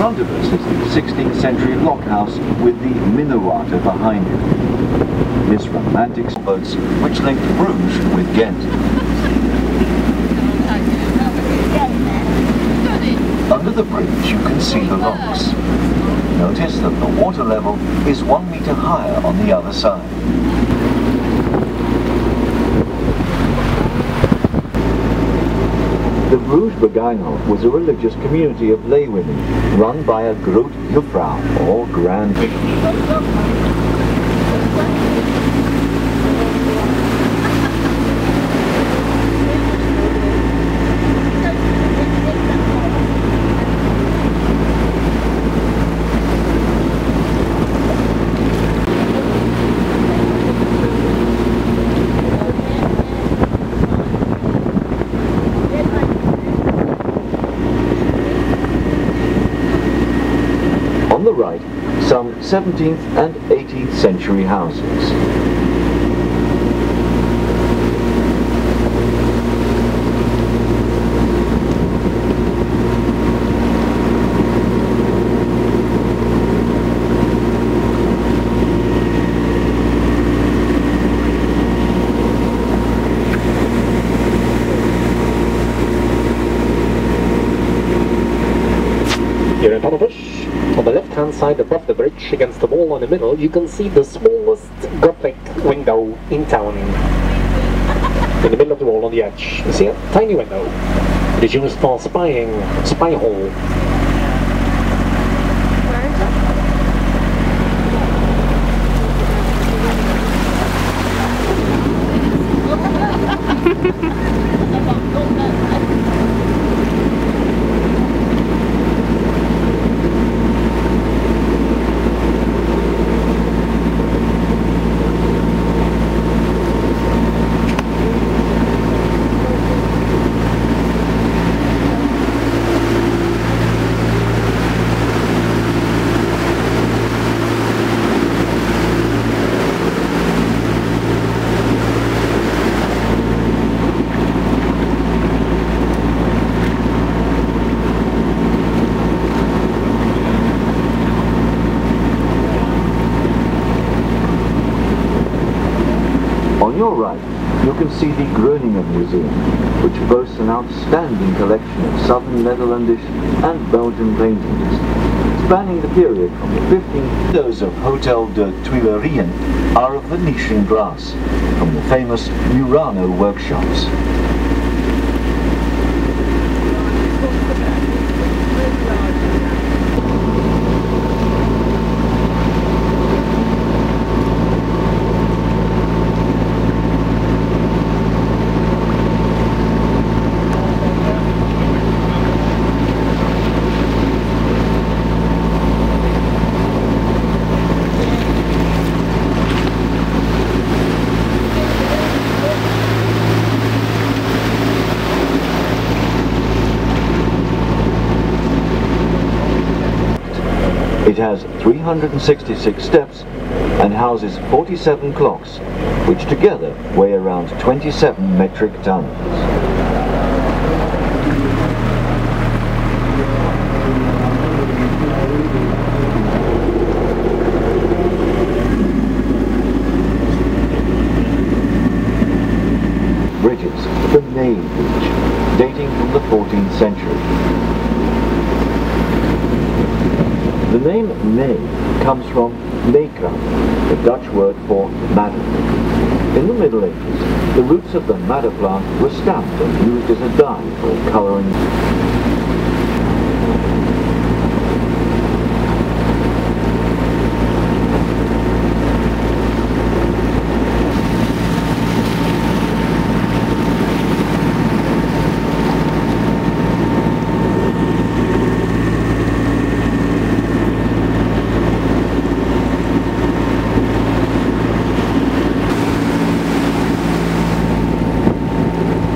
front of us is the 16th century lockhouse with the Minnewater behind it. This romantic boats which linked Bruges with Ghent. Under the bridge you can see the locks. Notice that the water level is 1 meter higher on the other side. The Bruges Beguinal was a religious community of laywomen run by a Groot Juffrouw, or Grand. On the right, some 17th and 18th century houses. Here in front of us, on the left-hand side above the bridge, against the wall in the middle, you can see the smallest Gothic window in town. In the middle of the wall on the edge. You see a tiny window. It is used for spying, spy hole. On your right, you can see the Groningen Museum, which boasts an outstanding collection of southern Netherlandish and Belgian paintings, spanning the period from the 15th. Those of Hotel de Tuilerien are of Venetian glass, from the famous Murano workshops. It has 366 steps and houses 47 clocks, which together weigh around 27 metric tons. Bridges, the Ney Bridge, dating from the 14th century. The name Ney comes from Meekrant, the Dutch word for madder. In the Middle Ages, the roots of the madder plant were stamped and used as a dye for colouring.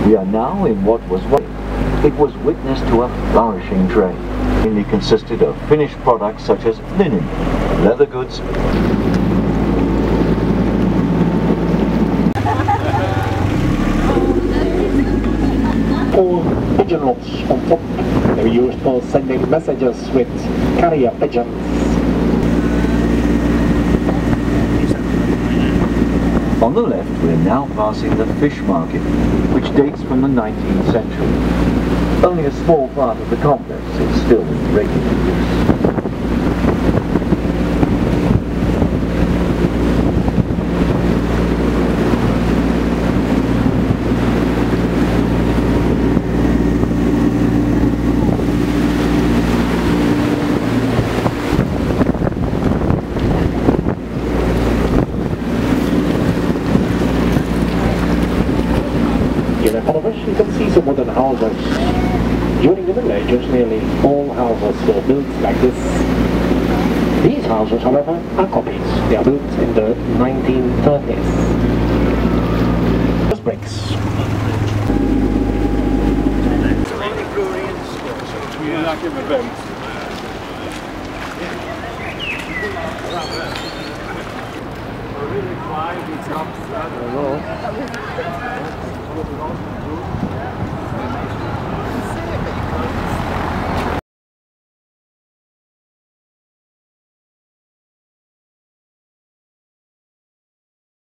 We are now in what was once. It was witness to a flourishing trade. It mainly consisted of finished products such as linen, leather goods, or pigeon lots on top. They were used for sending messages with carrier pigeons. On the left, we're now passing the fish market, which dates from the 19th century. Only a small part of the complex is still in regular use. You can see some wooden houses. During the Middle Ages, nearly all houses were built like this. These houses, however, are copies. They are built in the 1930s. Just bricks.